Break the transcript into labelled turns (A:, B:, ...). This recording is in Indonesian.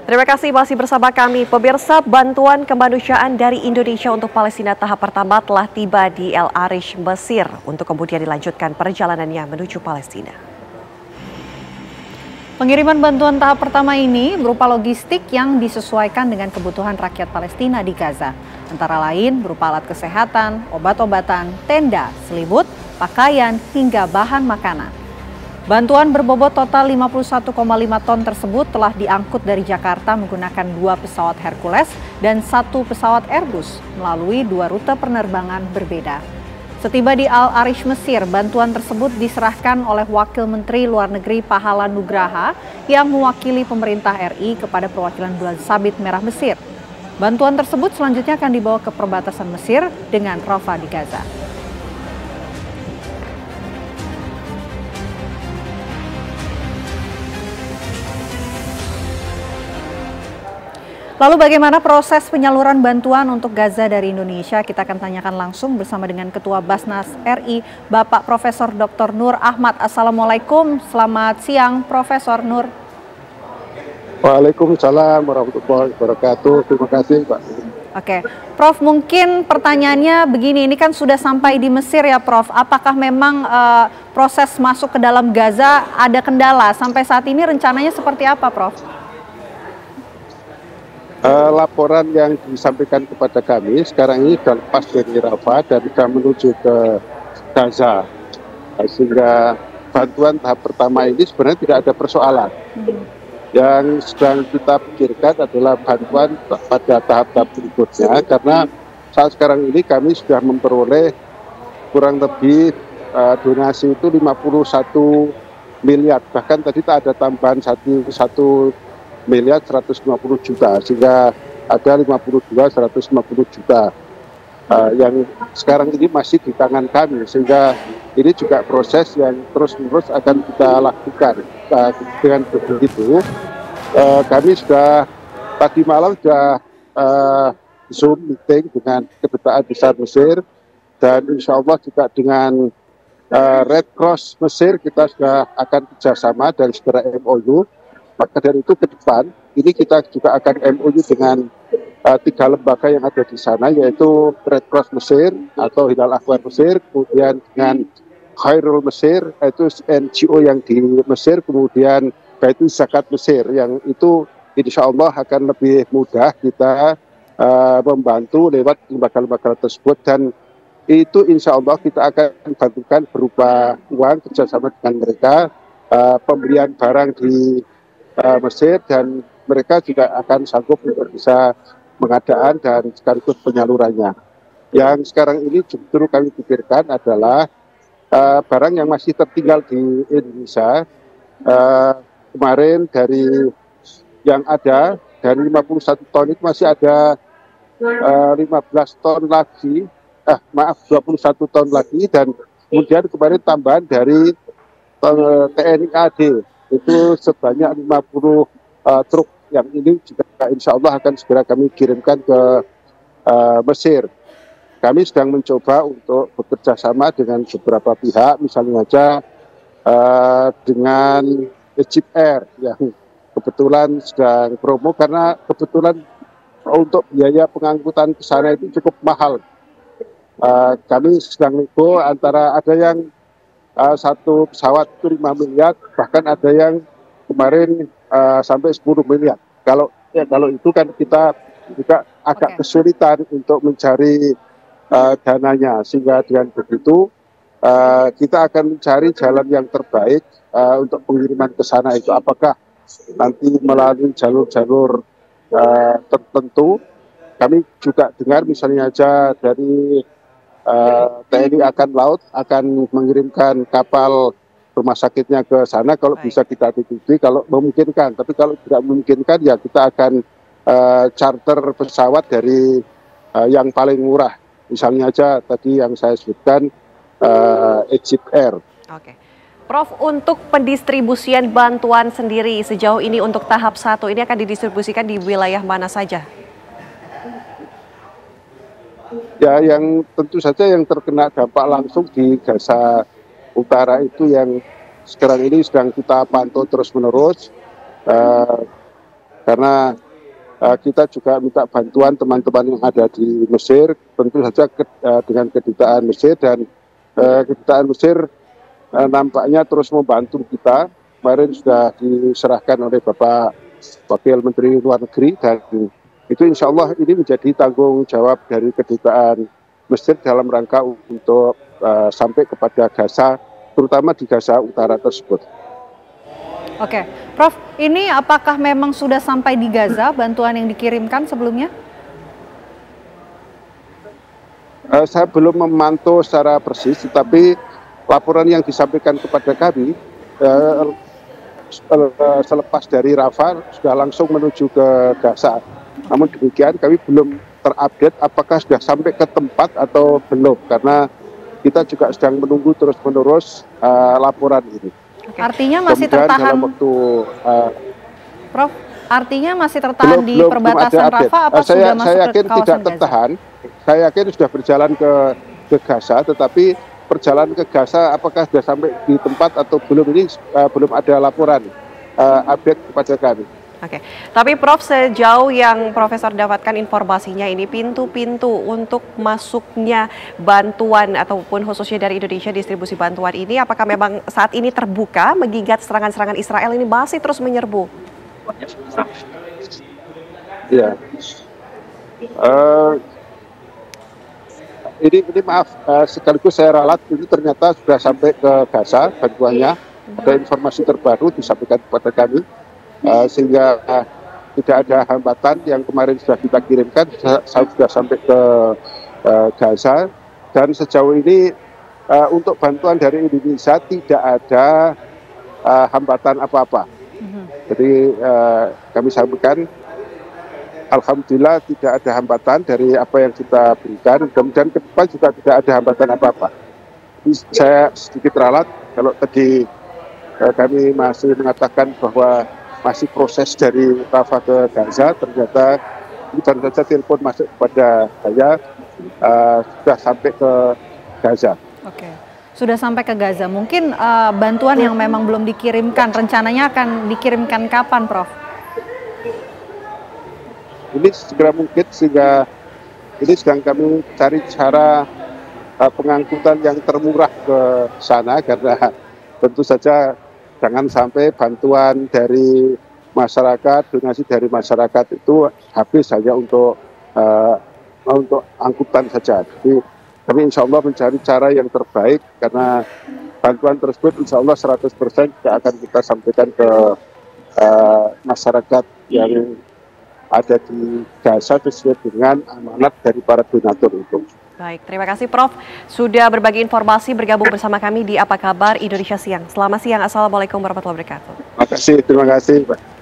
A: Terima kasih masih bersama kami. Pemirsa, bantuan kemanusiaan dari Indonesia untuk Palestina tahap pertama telah tiba di El Arish, Mesir untuk kemudian dilanjutkan perjalanannya menuju Palestina.
B: Pengiriman bantuan tahap pertama ini berupa logistik yang disesuaikan dengan kebutuhan rakyat Palestina di Gaza. Antara lain berupa alat kesehatan, obat-obatan, tenda, selimut, pakaian, hingga bahan makanan. Bantuan berbobot total 51,5 ton tersebut telah diangkut dari Jakarta menggunakan 2 pesawat Hercules dan 1 pesawat Airbus melalui 2 rute penerbangan berbeda. Setiba di Al Arish, Mesir, bantuan tersebut diserahkan oleh Wakil Menteri Luar Negeri Pahala Nugraha yang mewakili pemerintah RI kepada perwakilan Bulan Sabit Merah Mesir. Bantuan tersebut selanjutnya akan dibawa ke perbatasan Mesir dengan Rafah di Gaza. Lalu bagaimana proses penyaluran bantuan untuk Gaza dari Indonesia? Kita akan tanyakan langsung bersama dengan Ketua Basnas RI, Bapak Profesor Dr. Nur Ahmad. Assalamualaikum, selamat siang Profesor Nur.
C: Waalaikumsalam warahmatullahi wabarakatuh. Terima kasih Pak.
B: Oke, Prof, mungkin pertanyaannya begini, ini kan sudah sampai di Mesir ya Prof. Apakah memang proses masuk ke dalam Gaza ada kendala? Sampai saat ini rencananya seperti apa Prof?
C: Laporan yang disampaikan kepada kami sekarang ini sudah lepas dari Rafah dan sudah menuju ke Gaza, sehingga bantuan tahap pertama ini sebenarnya tidak ada persoalan. Yang sedang kita pikirkan adalah bantuan pada tahap-tahap berikutnya, karena saat sekarang ini kami sudah memperoleh kurang lebih donasi itu 51 miliar, bahkan tadi tak ada tambahan 1 miliar 150 juta, sehingga ada 52 150 juta yang sekarang ini masih di tangan kami, sehingga ini juga proses yang terus-menerus akan kita lakukan. Dengan begitu kami sudah tadi malam sudah Zoom meeting dengan Kedutaan Besar Mesir, dan insya Allah juga dengan Red Cross Mesir kita sudah akan kerjasama dan segera MOU. Maka dari itu ke depan ini kita juga akan MOU dengan 3 lembaga yang ada di sana, yaitu Red Cross Mesir atau Hilal Ahwar Mesir, kemudian dengan Khairul Mesir, yaitu NGO yang di Mesir, kemudian Baitul Zakat Mesir, yang itu insya Allah akan lebih mudah kita membantu lewat lembaga-lembaga tersebut, dan itu insya Allah kita akan bantukan berupa uang kerjasama dengan mereka, pembelian barang di Mesir, dan mereka juga akan sanggup untuk bisa pengadaan dan sekaligus penyalurannya. Yang sekarang ini justru kami pikirkan adalah barang yang masih tertinggal di Indonesia. Kemarin dari yang ada dari 51 ton itu masih ada 15 ton lagi, 21 ton lagi, dan kemudian kemarin tambahan dari TNI AD itu sebanyak 50 truk, yang ini juga insya Allah akan segera kami kirimkan ke Mesir. Kami sedang mencoba untuk bekerja sama dengan beberapa pihak, misalnya saja dengan Egypt Air yang kebetulan sedang promo, karena kebetulan untuk biaya pengangkutan ke sana itu cukup mahal. Kami sedang nego antara ada yang satu pesawat itu 5 miliar, bahkan ada yang kemarin sampai 10 miliar. Kalau itu kan kita juga agak kesulitan untuk mencari dananya, sehingga dengan begitu kita akan mencari jalan yang terbaik untuk pengiriman ke sana itu. Apakah nanti melalui jalur-jalur tertentu? Kami juga dengar misalnya aja dari TNI Angkatan Laut akan mengirimkan kapal rumah sakitnya ke sana, kalau bisa kita tutupi kalau memungkinkan. Tapi kalau tidak memungkinkan ya kita akan charter pesawat dari yang paling murah. Misalnya aja tadi yang saya sebutkan Egypt Air.
A: Oke. Prof, untuk pendistribusian bantuan sendiri sejauh ini untuk tahap 1 ini akan didistribusikan di wilayah mana saja?
C: Ya, yang tentu saja yang terkena dampak langsung di Gaza Utara itu yang sekarang ini sedang kita pantau terus-menerus. karena kita juga minta bantuan teman-teman yang ada di Mesir, tentu saja dengan kedutaan Mesir, dan kedutaan Mesir nampaknya terus membantu kita. Kemarin sudah diserahkan oleh Bapak Wakil Menteri Luar Negeri, dan itu insya Allah ini menjadi tanggung jawab dari kedutaan Mesir dalam rangka untuk sampai kepada Gaza, terutama di Gaza Utara tersebut.
B: Oke, Prof, ini apakah memang sudah sampai di Gaza bantuan yang dikirimkan sebelumnya?
C: Saya belum memantau secara persis, tetapi laporan yang disampaikan kepada kami selepas dari Rafah sudah langsung menuju ke Gaza. Namun demikian kami belum terupdate apakah sudah sampai ke tempat atau belum, karena kita juga sedang menunggu terus-menerus laporan ini.
B: Artinya masih tertahan,
C: dalam waktu,
B: Prof, artinya masih tertahan di perbatasan Rafah apa sudah masuk
C: saya
B: ke
C: yakin
B: kawasan
C: tidak tertahan. Saya yakin sudah berjalan ke Gaza, tetapi perjalanan ke Gaza apakah sudah sampai di tempat atau belum, ini belum ada laporan update kepada kami.
A: Oke, tapi Prof, sejauh yang Profesor dapatkan informasinya ini, pintu-pintu untuk masuknya bantuan ataupun khususnya dari Indonesia distribusi bantuan ini, apakah memang saat ini terbuka mengingat serangan-serangan Israel ini masih terus menyerbu?
C: Ya, ini maaf, sekaligus saya ralat, ini ternyata sudah sampai ke Gaza bantuannya. Ada informasi terbaru disampaikan kepada kami, sehingga tidak ada hambatan. Yang kemarin sudah kita kirimkan sudah sampai ke Gaza, dan sejauh ini untuk bantuan dari Indonesia tidak ada hambatan apa-apa. Jadi kami sampaikan, alhamdulillah tidak ada hambatan dari apa yang kita berikan, kemudian ke depan juga tidak ada hambatan apa-apa. Saya sedikit ralat kalau tadi kami masih mengatakan bahwa masih proses dari Rafah ke Gaza, ternyata bukan saja telepon masuk kepada saya, sudah sampai ke Gaza.
B: Oke, sudah sampai ke Gaza. Mungkin bantuan yang memang belum dikirimkan, rencananya akan dikirimkan kapan, Prof?
C: Ini segera mungkin, sehingga ini sedang kami cari cara pengangkutan yang termurah ke sana, karena tentu saja jangan sampai bantuan dari masyarakat, donasi dari masyarakat itu habis hanya untuk angkutan saja. Jadi kami insya Allah mencari cara yang terbaik, karena bantuan tersebut insya Allah 100% akan kita sampaikan ke masyarakat yang ada di Gaza sesuai dengan amanat dari para donatur itu.
A: Baik, terima kasih Prof. Sudah berbagi informasi, bergabung bersama kami di Apa Kabar Indonesia Siang. Selamat siang, Assalamualaikum warahmatullahi wabarakatuh.
C: Terima kasih, Pak.